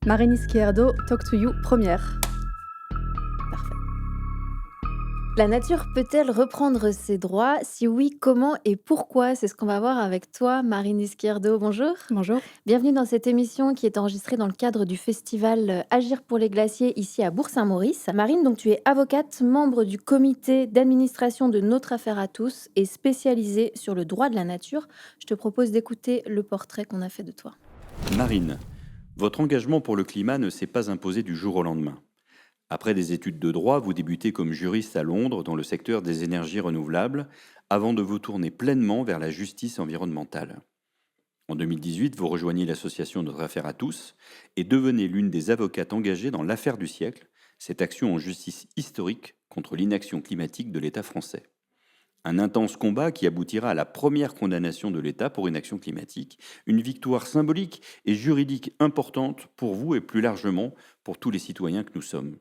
Marine Izquierdo, Talk to You, première. Parfait. La nature peut-elle reprendre ses droits? Si oui, comment et pourquoi? C'est ce qu'on va voir avec toi, Marine Izquierdo. Bonjour. Bonjour. Bienvenue dans cette émission qui est enregistrée dans le cadre du festival Agir pour les glaciers ici à Bourg-Saint-Maurice. Marine, donc tu es avocate, membre du comité d'administration de Notre Affaire à tous et spécialisée sur le droit de la nature. Je te propose d'écouter le portrait qu'on a fait de toi. Marine, votre engagement pour le climat ne s'est pas imposé du jour au lendemain. Après des études de droit, vous débutez comme juriste à Londres dans le secteur des énergies renouvelables, avant de vous tourner pleinement vers la justice environnementale. En 2018, vous rejoignez l'association Notre Affaire à tous et devenez l'une des avocates engagées dans l'affaire du siècle, cette action en justice historique contre l'inaction climatique de l'État français. Un intense combat qui aboutira à la première condamnation de l'État pour inaction climatique, une victoire symbolique et juridique importante pour vous et plus largement pour tous les citoyens que nous sommes.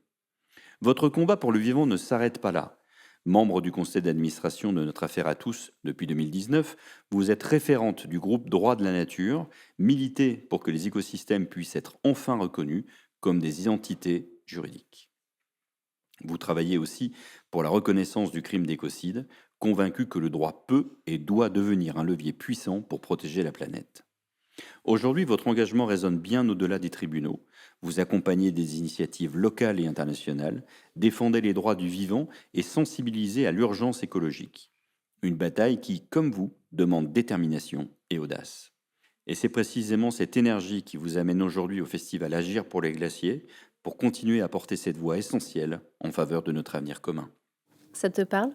Votre combat pour le vivant ne s'arrête pas là. Membre du conseil d'administration de Notre Affaire à tous depuis 2019, vous êtes référente du groupe Droit de la Nature, militez pour que les écosystèmes puissent être enfin reconnus comme des entités juridiques. Vous travaillez aussi pour la reconnaissance du crime d'écocide, convaincu que le droit peut et doit devenir un levier puissant pour protéger la planète. Aujourd'hui, votre engagement résonne bien au-delà des tribunaux. Vous accompagnez des initiatives locales et internationales, défendez les droits du vivant et sensibilisez à l'urgence écologique. Une bataille qui, comme vous, demande détermination et audace. Et c'est précisément cette énergie qui vous amène aujourd'hui au festival Agir pour les glaciers, pour continuer à porter cette voix essentielle en faveur de notre avenir commun. Ça te parle?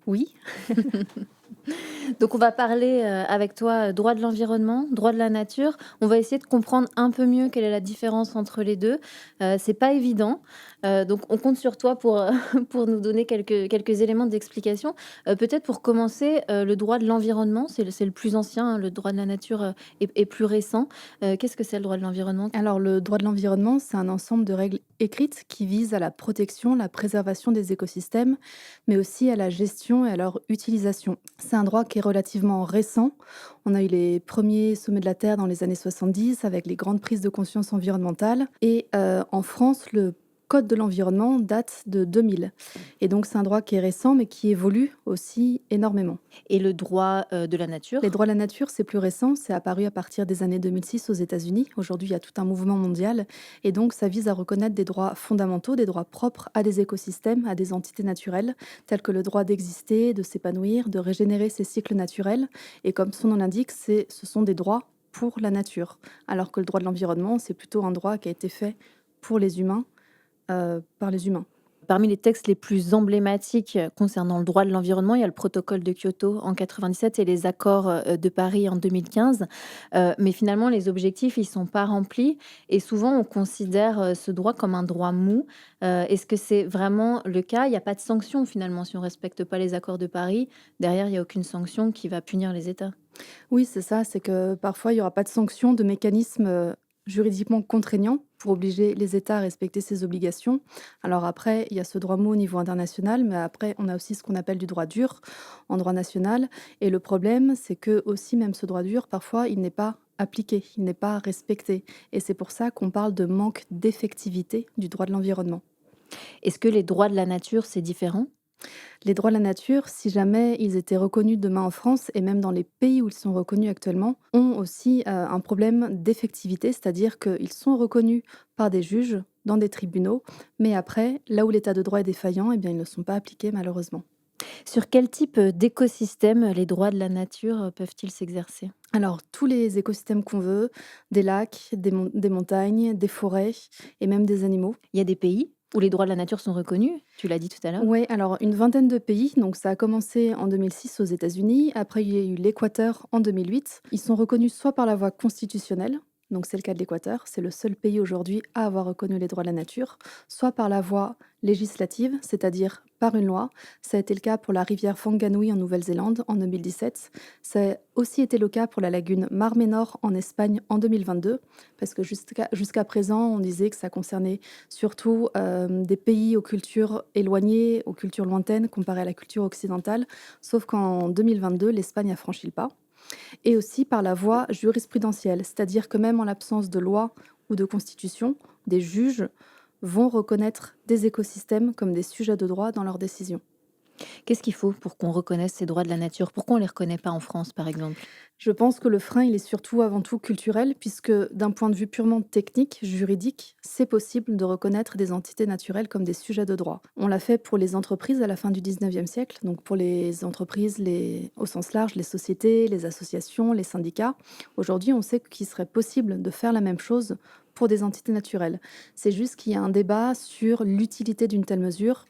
Oui. Donc on va parler avec toi droit de l'environnement, droit de la nature. On va essayer de comprendre un peu mieux quelle est la différence entre les deux. C'est pas évident. Donc on compte sur toi pour, pour nous donner quelques éléments d'explication. Peut-être pour commencer, le droit de l'environnement, c'est le plus ancien, hein, le droit de la nature est plus récent. Qu'est-ce que c'est le droit de l'environnement? Alors, le droit de l'environnement, c'est un ensemble de règles écrites qui visent à la protection, la préservation des écosystèmes, mais aussi à la gestion et à leur utilisation. C'est un droit qui est relativement récent. On a eu les premiers sommets de la Terre dans les années 70 avec les grandes prises de conscience environnementales. Et en France, le Code de l'environnement date de 2000. Et donc, c'est un droit qui est récent, mais qui évolue aussi énormément. Et le droit de la nature? Les droits de la nature, c'est plus récent, c'est apparu à partir des années 2006 aux États-Unis. Aujourd'hui, il y a tout un mouvement mondial et donc ça vise à reconnaître des droits fondamentaux, des droits propres à des écosystèmes, à des entités naturelles, tels que le droit d'exister, de s'épanouir, de régénérer ses cycles naturels. Et comme son nom l'indique, ce sont des droits pour la nature, alors que le droit de l'environnement, c'est plutôt un droit qui a été fait pour les humains, par les humains. Parmi les textes les plus emblématiques concernant le droit de l'environnement, il y a le protocole de Kyoto en 97 et les accords de Paris en 2015. Mais finalement, les objectifs, ils sont pas remplis. Et souvent, on considère ce droit comme un droit mou. Est-ce que c'est vraiment le cas? Il n'y a pas de sanction finalement si on ne respecte pas les accords de Paris. Derrière, il n'y a aucune sanction qui va punir les États. Oui, c'est ça, c'est que parfois il y aura pas de sanction, de mécanisme, juridiquement contraignant pour obliger les États à respecter ces obligations. Alors après, il y a ce droit mot au niveau international, mais après on a aussi ce qu'on appelle du droit dur en droit national et le problème, c'est que aussi même ce droit dur, parfois, il n'est pas appliqué, il n'est pas respecté et c'est pour ça qu'on parle de manque d'effectivité du droit de l'environnement. Est-ce que les droits de la nature, c'est différent? Les droits de la nature, si jamais ils étaient reconnus demain en France et même dans les pays où ils sont reconnus actuellement, ont aussi un problème d'effectivité, c'est-à-dire qu'ils sont reconnus par des juges dans des tribunaux, mais après, là où l'état de droit est défaillant, eh bien, ils ne sont pas appliqués malheureusement. Sur quel type d'écosystème les droits de la nature peuvent-ils s'exercer? Alors, tous les écosystèmes qu'on veut, des lacs, des montagnes, des forêts et même des animaux. Il y a des pays où les droits de la nature sont reconnus, tu l'as dit tout à l'heure. Oui, alors une vingtaine de pays. Donc ça a commencé en 2006 aux États-Unis. Après, il y a eu l'Équateur en 2008. Ils sont reconnus soit par la voie constitutionnelle, donc c'est le cas de l'Équateur, c'est le seul pays aujourd'hui à avoir reconnu les droits de la nature, soit par la voie législative, c'est-à-dire par une loi. Ça a été le cas pour la rivière Whanganui en Nouvelle-Zélande en 2017. Ça a aussi été le cas pour la lagune Mar Menor en Espagne en 2022, parce que jusqu'à présent, on disait que ça concernait surtout des pays aux cultures éloignées, aux cultures lointaines, comparé à la culture occidentale, sauf qu'en 2022, l'Espagne a franchi le pas. Et aussi par la voie jurisprudentielle, c'est-à-dire que même en l'absence de loi ou de constitution, des juges vont reconnaître des écosystèmes comme des sujets de droit dans leurs décisions. Qu'est-ce qu'il faut pour qu'on reconnaisse ces droits de la nature? Pourquoi on ne les reconnaît pas en France, par exemple? Je pense que le frein, il est surtout avant tout culturel, puisque d'un point de vue purement technique, juridique, c'est possible de reconnaître des entités naturelles comme des sujets de droit. On l'a fait pour les entreprises à la fin du 19e siècle, donc pour les entreprises au sens large, les sociétés, les associations, les syndicats. Aujourd'hui, on sait qu'il serait possible de faire la même chose pour des entités naturelles. C'est juste qu'il y a un débat sur l'utilité d'une telle mesure.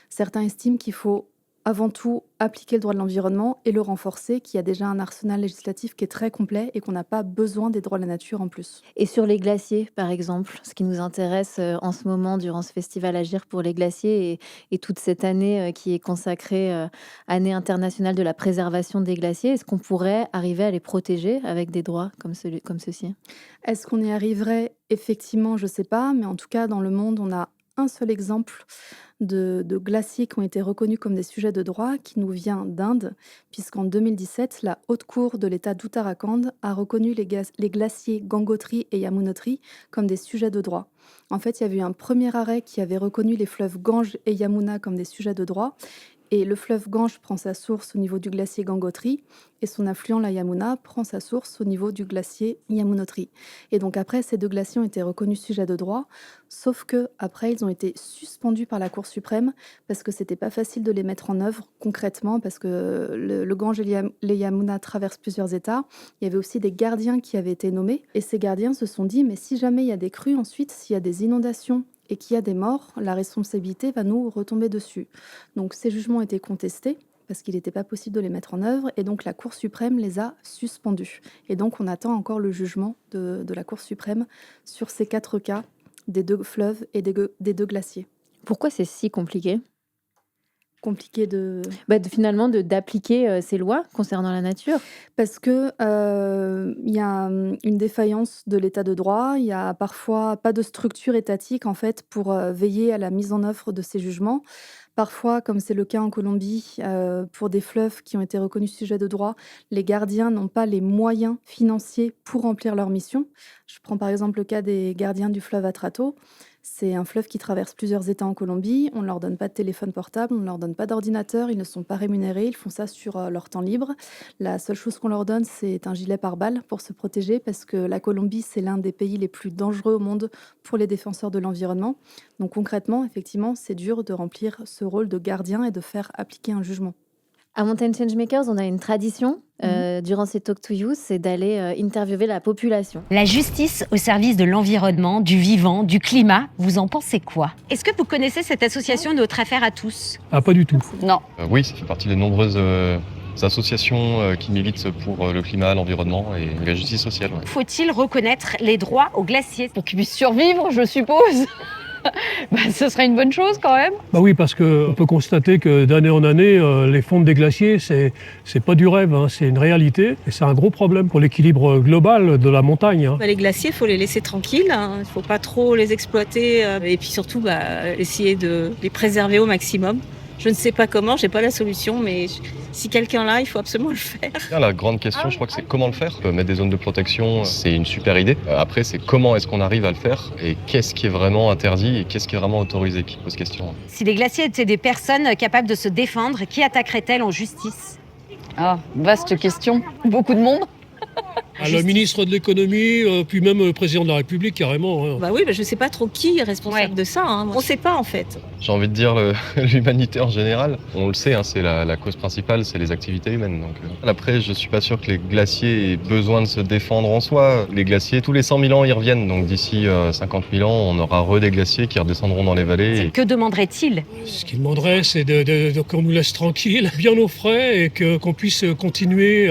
Certains estiment qu'il faut avant tout appliquer le droit de l'environnement et le renforcer, qu'il y a déjà un arsenal législatif qui est très complet et qu'on n'a pas besoin des droits de la nature en plus. Et sur les glaciers, par exemple, ce qui nous intéresse en ce moment durant ce festival Agir pour les glaciers et toute cette année qui est consacrée année internationale de la préservation des glaciers, est-ce qu'on pourrait arriver à les protéger avec des droits comme ceux-ci? Est-ce qu'on y arriverait? Effectivement, je ne sais pas, mais en tout cas, dans le monde, on a un seul exemple de glaciers qui ont été reconnus comme des sujets de droit qui nous vient d'Inde, puisqu'en 2017, la Haute Cour de l'État d'Uttarakhand a reconnu les glaciers Gangotri et Yamunotri comme des sujets de droit. En fait, il y avait eu un premier arrêt qui avait reconnu les fleuves Gange et Yamuna comme des sujets de droit. Et le fleuve Gange prend sa source au niveau du glacier Gangotri et son affluent, la Yamuna, prend sa source au niveau du glacier Yamunotri. Et donc après, ces deux glaciers ont été reconnus sujets de droit, sauf que après ils ont été suspendus par la Cour suprême parce que c'était pas facile de les mettre en œuvre concrètement parce que le Gange et les Yamuna traversent plusieurs États. Il y avait aussi des gardiens qui avaient été nommés et ces gardiens se sont dit mais si jamais il y a des crues ensuite, s'il y a des inondations et qu'il y a des morts, la responsabilité va nous retomber dessus. Donc ces jugements ont été contestés parce qu'il n'était pas possible de les mettre en œuvre et donc la Cour suprême les a suspendus. Et donc on attend encore le jugement de la Cour suprême sur ces 4 cas des 2 fleuves et des 2 glaciers. Pourquoi c'est si compliqué? Compliqué de... Finalement, d'appliquer ces lois concernant la nature. Parce que il y a une défaillance de l'état de droit, il y a parfois pas de structure étatique en fait pour veiller à la mise en œuvre de ces jugements. Parfois, comme c'est le cas en Colombie, pour des fleuves qui ont été reconnus sujets de droit, les gardiens n'ont pas les moyens financiers pour remplir leur mission. Je prends par exemple le cas des gardiens du fleuve Atrato. C'est un fleuve qui traverse plusieurs États en Colombie. On ne leur donne pas de téléphone portable, on ne leur donne pas d'ordinateur, ils ne sont pas rémunérés, ils font ça sur leur temps libre. La seule chose qu'on leur donne, c'est un gilet pare-balles pour se protéger parce que la Colombie, c'est l'un des pays les plus dangereux au monde pour les défenseurs de l'environnement. Donc concrètement, effectivement, c'est dur de remplir ce rôle de gardien et de faire appliquer un jugement. À Mountain Changemakers, on a une tradition durant ces Talk to You, c'est d'aller interviewer la population. La justice au service de l'environnement, du vivant, du climat, vous en pensez quoi? Est-ce que vous connaissez cette association Notre Affaire à tous? Ah, pas du tout. Non. Oui, ça fait partie des nombreuses associations qui militent pour le climat, l'environnement et la justice sociale. Ouais. Faut-il reconnaître les droits aux glaciers? Pour qu'ils puissent survivre, je suppose. Ce serait une bonne chose quand même. Bah oui, parce qu'on peut constater que d'année en année, les fonds des glaciers, c'est pas du rêve, hein, c'est une réalité. Et c'est un gros problème pour l'équilibre global de la montagne. Hein. Les glaciers, il faut les laisser tranquilles, hein. Il ne faut pas trop les exploiter et puis surtout essayer de les préserver au maximum. Je ne sais pas comment, j'ai pas la solution, mais si quelqu'un l'a, il faut absolument le faire. La grande question, je crois que c'est comment le faire. Mettre des zones de protection, c'est une super idée. Après, c'est comment est-ce qu'on arrive à le faire et qu'est-ce qui est vraiment interdit et qu'est-ce qui est vraiment autorisé qui pose question. Si les glaciers étaient des personnes capables de se défendre, qui attaquerait-elle en justice? Ah, vaste question. Beaucoup de monde. Le ministre de l'économie, puis même le président de la République, carrément. Hein. Oui, je ne sais pas trop qui est responsable de ça. Hein. On ne sait pas en fait. J'ai envie de dire l'humanité en général. On le sait, hein, c'est la cause principale, c'est les activités humaines. Donc, après, je ne suis pas sûr que les glaciers aient besoin de se défendre en soi. Les glaciers, tous les 100 000 ans, ils reviennent. Donc d'ici 50 000 ans, on aura des glaciers qui redescendront dans les vallées. Que demanderait-il? Ce qu'il demanderait, c'est qu'on nous laisse tranquilles, bien au frais, et qu'on puisse continuer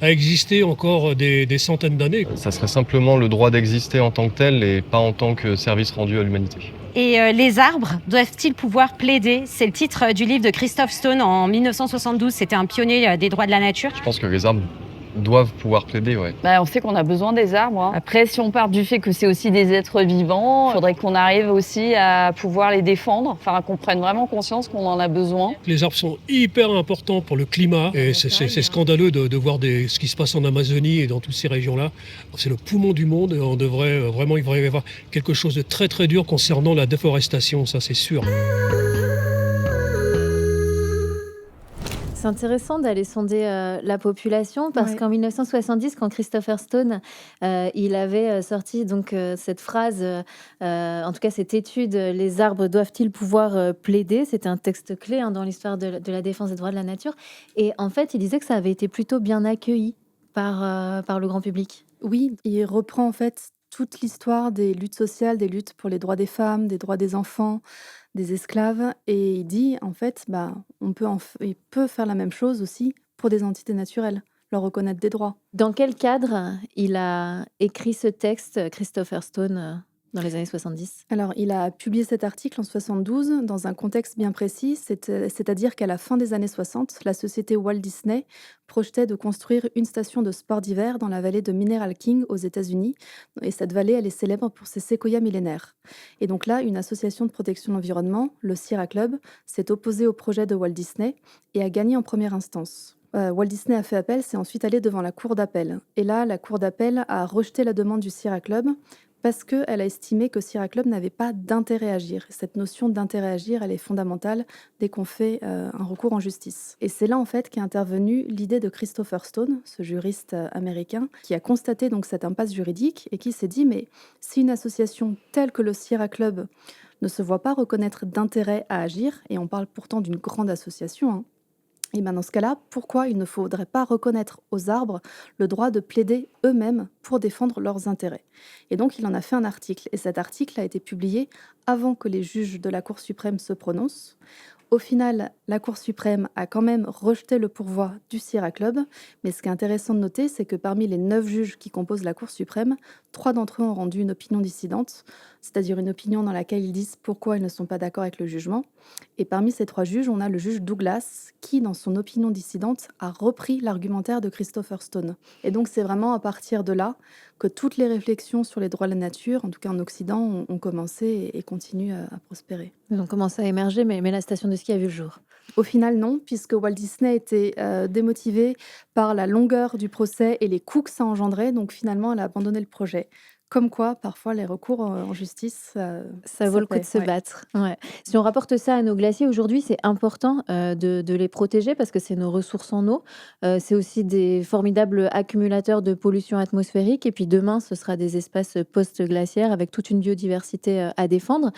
à exister encore des centaines d'années. Ça serait simplement le droit d'exister en tant que tel et pas en tant que service rendu à l'humanité. Et les arbres doivent-ils pouvoir plaider? C'est le titre du livre de Christophe Stone en 1972. C'était un pionnier des droits de la nature. Je pense que les arbres doivent pouvoir plaider, ouais. On sait qu'on a besoin des arbres, hein. Après, si on part du fait que c'est aussi des êtres vivants, il faudrait qu'on arrive aussi à pouvoir les défendre, enfin qu'on prenne vraiment conscience qu'on en a besoin. Les arbres sont hyper importants pour le climat et c'est scandaleux de voir ce qui se passe en Amazonie et dans toutes ces régions-là. C'est le poumon du monde et on devrait vraiment, il devrait y avoir quelque chose de très très dur concernant la déforestation, ça c'est sûr. C'est intéressant d'aller sonder la population parce Ouais. qu'en 1970, quand Christopher Stone il avait sorti donc cette phrase, en tout cas cette étude, les arbres doivent-ils pouvoir plaider? C'était un texte clé dans l'histoire de la défense des droits de la nature. Et en fait, il disait que ça avait été plutôt bien accueilli par le grand public. Oui, il reprend en fait toute l'histoire des luttes sociales, des luttes pour les droits des femmes, des droits des enfants, des esclaves, et il dit en fait, il peut faire la même chose aussi pour des entités naturelles, leur reconnaître des droits. Dans quel cadre il a écrit ce texte, Christopher Stone, dans les années 70? Alors, il a publié cet article en 72 dans un contexte bien précis, c'est-à-dire qu'à la fin des années 60, la société Walt Disney projetait de construire une station de sport d'hiver dans la vallée de Mineral King aux États-Unis. Et cette vallée, elle est célèbre pour ses séquoias millénaires. Et donc là, une association de protection de l'environnement, le Sierra Club, s'est opposée au projet de Walt Disney et a gagné en première instance. Walt Disney a fait appel, c'est ensuite allé devant la cour d'appel. Et là, la cour d'appel a rejeté la demande du Sierra Club parce qu'elle a estimé que Sierra Club n'avait pas d'intérêt à agir. Cette notion d'intérêt à agir, elle est fondamentale dès qu'on fait un recours en justice. Et c'est là en fait qu'est intervenue l'idée de Christopher Stone, ce juriste américain, qui a constaté donc cette impasse juridique et qui s'est dit mais si une association telle que le Sierra Club ne se voit pas reconnaître d'intérêt à agir, et on parle pourtant d'une grande association, hein, et bien dans ce cas-là, pourquoi il ne faudrait pas reconnaître aux arbres le droit de plaider eux-mêmes pour défendre leurs intérêts? Et donc il en a fait un article, et cet article a été publié avant que les juges de la Cour suprême se prononcent. Au final, la Cour suprême a quand même rejeté le pourvoi du Sierra Club, mais ce qui est intéressant de noter, c'est que parmi les 9 juges qui composent la Cour suprême, 3 d'entre eux ont rendu une opinion dissidente, c'est-à-dire une opinion dans laquelle ils disent pourquoi ils ne sont pas d'accord avec le jugement. Et parmi ces 3 juges, on a le juge Douglas, qui, dans son opinion dissidente, a repris l'argumentaire de Christopher Stone. Et donc c'est vraiment à partir de là que toutes les réflexions sur les droits de la nature, en tout cas en Occident, ont commencé et continuent à prospérer. Ils ont commencé à émerger, mais la station de ski a vu le jour. Au final, non, puisque Walt Disney était démotivé par la longueur du procès et les coûts que ça engendrait, donc finalement, elle a abandonné le projet. Comme quoi, parfois, les recours en justice, Ça vaut le coup paie. de se Ouais. battre. Ouais. Si on rapporte ça à nos glaciers aujourd'hui, c'est important de les protéger parce que c'est nos ressources en eau. C'est aussi des formidables accumulateurs de pollution atmosphérique. Et puis demain, ce sera des espaces post-glaciaires avec toute une biodiversité à défendre.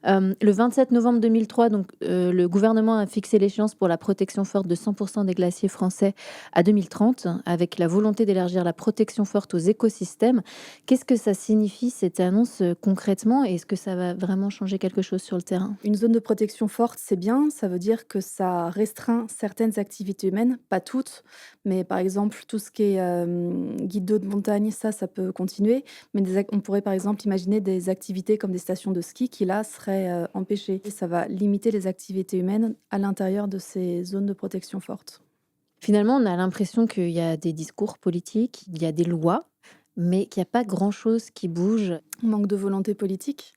Le 27 novembre 2003, donc, le gouvernement a fixé l'échéance pour la protection forte de 100% des glaciers français à 2030, avec la volonté d'élargir la protection forte aux écosystèmes. Qu'est-ce que ça signifie cette annonce concrètement et est-ce que ça va vraiment changer quelque chose sur le terrain? Une zone de protection forte, c'est bien. Ça veut dire que ça restreint certaines activités humaines, pas toutes, mais par exemple, tout ce qui est guide d'eau de montagne, ça peut continuer. Mais on pourrait par exemple imaginer des activités comme des stations de ski qui là seraient empêchées. Et ça va limiter les activités humaines à l'intérieur de ces zones de protection forte. Finalement, on a l'impression qu'il y a des discours politiques, il y a des lois, mais qu'il n'y a pas grand-chose qui bouge. Manque de volonté politique.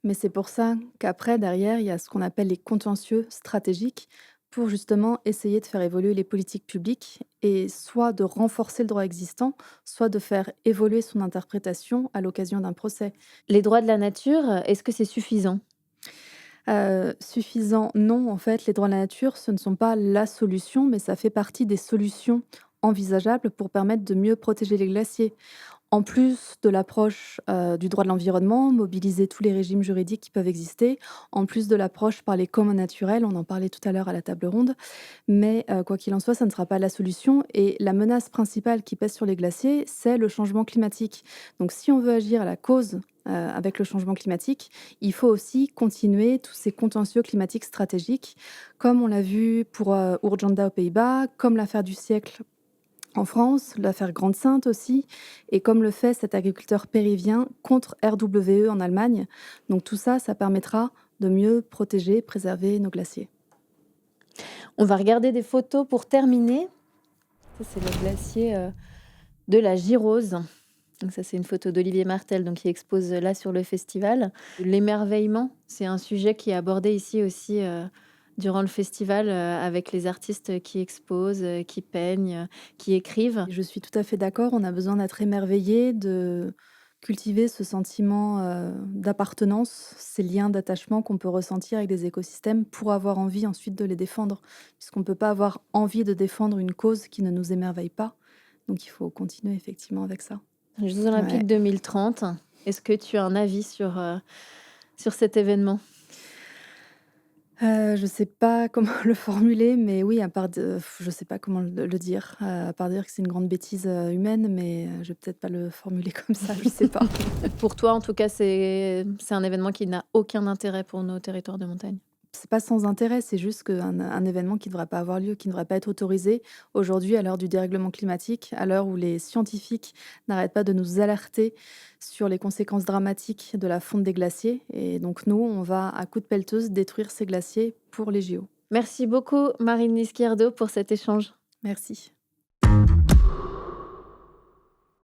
Mais c'est pour ça qu'après, derrière, il y a ce qu'on appelle les contentieux stratégiques pour justement essayer de faire évoluer les politiques publiques et soit de renforcer le droit existant, soit de faire évoluer son interprétation à l'occasion d'un procès. Les droits de la nature, est-ce que c'est suffisant? Suffisant, non. En fait, les droits de la nature, ce ne sont pas la solution, mais ça fait partie des solutions envisageables pour permettre de mieux protéger les glaciers. En plus de l'approche du droit de l'environnement, mobiliser tous les régimes juridiques qui peuvent exister, en plus de l'approche par les communs naturels, on en parlait tout à l'heure à la table ronde, mais quoi qu'il en soit, ça ne sera pas la solution. Et la menace principale qui pèse sur les glaciers, c'est le changement climatique. Donc si on veut agir à la cause avec le changement climatique, il faut aussi continuer tous ces contentieux climatiques stratégiques, comme on l'a vu pour Urgenda aux Pays-Bas, comme l'affaire du siècle en France, l'affaire Grande-Sainte aussi, et comme le fait cet agriculteur péruvien contre RWE en Allemagne. Donc tout ça, ça permettra de mieux protéger, préserver nos glaciers. On va regarder des photos pour terminer. Ça, c'est le glacier de la gyrose. Donc ça, c'est une photo d'Olivier Martel, donc qui expose là sur le festival. L'émerveillement, c'est un sujet qui est abordé ici aussi durant le festival avec les artistes qui exposent, qui peignent, qui écrivent. Je suis tout à fait d'accord, on a besoin d'être émerveillé, de cultiver ce sentiment d'appartenance, ces liens d'attachement qu'on peut ressentir avec des écosystèmes pour avoir envie ensuite de les défendre. Puisqu'on ne peut pas avoir envie de défendre une cause qui ne nous émerveille pas. Donc il faut continuer effectivement avec ça. Les Jeux olympiques Ouais. 2030, est-ce que tu as un avis sur cet événement? Je sais pas comment le formuler, mais oui, à part de je sais pas comment le dire, à part dire que c'est une grande bêtise, humaine, mais je vais peut-être pas le formuler comme ça, je sais pas. Pour toi, en tout cas, c'est un événement qui n'a aucun intérêt pour nos territoires de montagne. C'est pas sans intérêt, c'est juste qu'un événement qui ne devrait pas avoir lieu, qui ne devrait pas être autorisé. Aujourd'hui, à l'heure du dérèglement climatique, à l'heure où les scientifiques n'arrêtent pas de nous alerter sur les conséquences dramatiques de la fonte des glaciers et donc nous, on va à coups de pelleteuse détruire ces glaciers pour les JO. Merci beaucoup, Marine Izquierdo, pour cet échange. Merci.